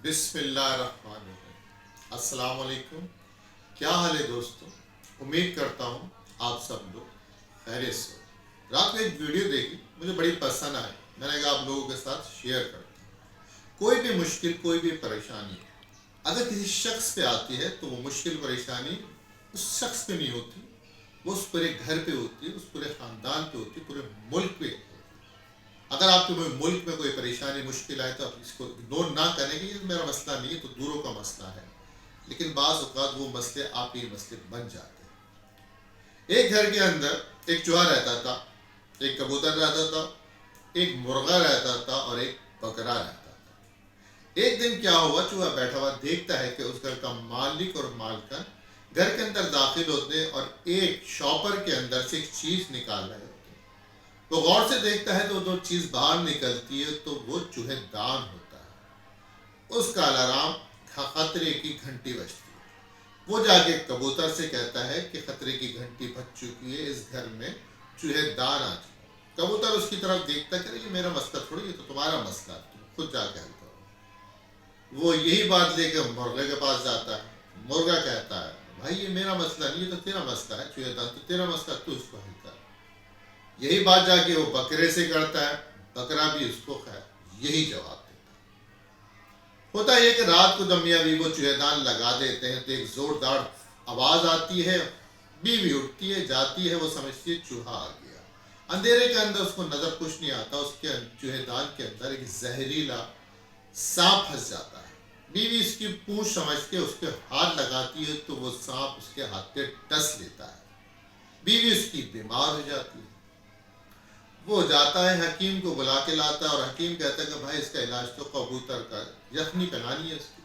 بسم اللہ الرحمن الرحیم۔ السلام علیکم، کیا حال ہے دوستو؟ امید کرتا ہوں آپ سب لوگ خیریت سے ہو۔ رات میں ایک ویڈیو دیکھی، مجھے بڑی پسند آئی، میں نے کہا آپ لوگوں کے ساتھ شیئر کرتا ہوں۔ کوئی بھی مشکل، کوئی بھی پریشانی اگر کسی شخص پہ آتی ہے تو وہ مشکل پریشانی اس شخص پہ نہیں ہوتی، وہ اس پورے گھر پہ ہوتی ہے، اس پورے خاندان پہ ہوتی ہے، پورے ملک پہ ہوتی ہے۔ اگر آپ کے ملک میں کوئی پریشانی مشکل آئے تو آپ اس کو اگنور نہ کریں کہ یہ میرا مسئلہ نہیں ہے، تو دوروں کا مسئلہ ہے، لیکن بعض اوقات وہ مسئلے آپ کے مسئلے بن جاتے ہیں۔ ایک گھر کے اندر ایک چوہا رہتا تھا، ایک کبوتر رہتا تھا، ایک مرغا رہتا تھا اور ایک بکرا رہتا تھا۔ ایک دن کیا ہوا، چوہا بیٹھا ہوا دیکھتا ہے کہ اس گھر کا مالک اور مالکن گھر کے اندر داخل ہوتے اور ایک شاپر کے اندر سے ایک چیز نکال رہے ہوتے ہیں۔ وہ غور سے دیکھتا ہے تو جو چیز باہر نکلتی ہے تو وہ چوہے دان ہوتا ہے۔ اس کا الارم خطرے کی گھنٹی بجتی ہے۔ وہ جا کے کبوتر سے کہتا ہے کہ خطرے کی گھنٹی بج چکی ہے، اس گھر میں چوہے دان آ چکے۔ کبوتر اس کی طرف دیکھتا ہے کہ یہ میرا مسئلہ تھوڑی، یہ تو تمہارا مسئلہ ہے، تم خود جا کے حل کرو۔ وہ یہی بات لے کے مرغے کے پاس جاتا ہے۔ مرغا کہتا ہے بھائی یہ میرا مسئلہ نہیں، یہ تو تیرا مسئلہ ہے، چوہے دان تو تیرا مسئلہ، تو اس کو حل کر۔ یہی بات جا کے وہ بکرے سے کرتا ہے، بکرا بھی اس کو خیر یہی جواب دیتا ہے۔ ہوتا یہ کہ رات کو جب میاں بیوی وہ چوہے دان لگا دیتے ہیں تو ایک زوردار آواز آتی ہے، بیوی اٹھتی ہے، جاتی ہے، وہ سمجھتی ہے چوہا آ گیا۔ اندھیرے کے اندر اس کو نظر کچھ نہیں آتا، اس کے چوہے دان کے اندر ایک زہریلا سانپ پھنس جاتا ہے۔ بیوی اس کی پونچھ سمجھ کے اس کے ہاتھ لگاتی ہے تو وہ سانپ اس کے ہاتھ پہ ڈس لیتا ہے۔ بیوی اس کی بیمار ہو جاتی ہے۔ وہ جاتا ہے، حکیم کو بلا کے لاتا ہے اور حکیم کہتا ہے کہ بھائی اس کا علاج تو کبوتر کا یخنی پہنانی ہے اس کی۔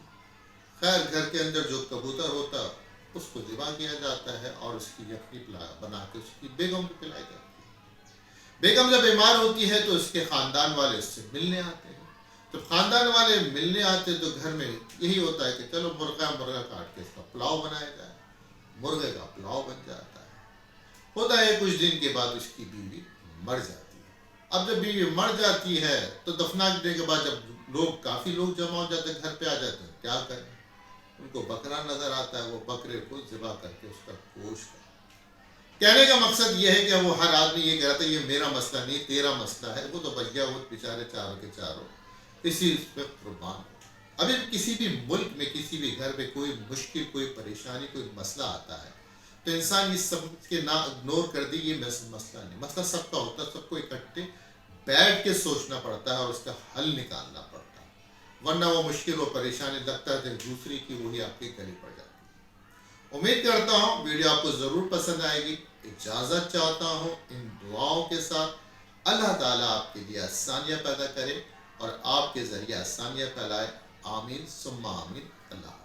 خیر گھر کے اندر جو کبوتر ہوتا ہے اس کو ذبح کیا جاتا ہے اور اس کی یخنی بنا کے اس کی بیگم کو پلائی جاتی ہے۔ بیگم جب بیمار ہوتی ہے تو اس کے خاندان والے اس سے ملنے آتے ہیں۔ جب خاندان والے ملنے آتے تو گھر میں یہی ہوتا ہے کہ چلو مرغا کاٹ کے اس کا پلاؤ بنایا جائے۔ مرغے کا پلاؤ بن جاتا ہے۔ ہوتا ہے کچھ دن کے بعد اس کی بیوی مر جاتی ہے۔ اب جب بیوی مر جاتی ہے تو دفنانے کے بعد جب کافی لوگ جمع ہو جاتے ہیں، گھر پہ آ جاتے ہیں، کیا کریں؟ ان کو بکرا نظر آتا ہے، وہ بکرے کو ذبح کر کے اس کا گوشت کریں۔ کہنے کا مقصد یہ ہے کہ وہ ہر آدمی یہ کہہ رہا تھا یہ میرا مسئلہ نہیں، تیرا مسئلہ ہے، وہ تو بچ گیا، وہ بیچارے چاروں کے چاروں اسی اس پہ قربان ہو۔ ابھی کسی بھی ملک میں، کسی بھی گھر میں کوئی مشکل، کوئی پریشانی، کوئی مسئلہ آتا ہے تو انسان یہ سب کے نہ اگنور کر دے، یہ مسئلہ نہیں، مسئلہ سب کا ہوتا ہے، سب کو اکٹھے بیٹھ کے سوچنا پڑتا ہے اور اس کا حل نکالنا پڑتا ہے، ورنہ وہ مشکل و پریشانی لگتا ہے دوسری کی وہی آپ کے گلے پڑ جاتی ہے۔ امید کرتا ہوں ویڈیو آپ کو ضرور پسند آئے گی۔ اجازت چاہتا ہوں ان دعاؤں کے ساتھ، اللہ تعالیٰ آپ کے لیے آسانیاں پیدا کرے اور آپ کے ذریعے آسانیاں پھیلائے، آمین ثم آمین۔ اللہ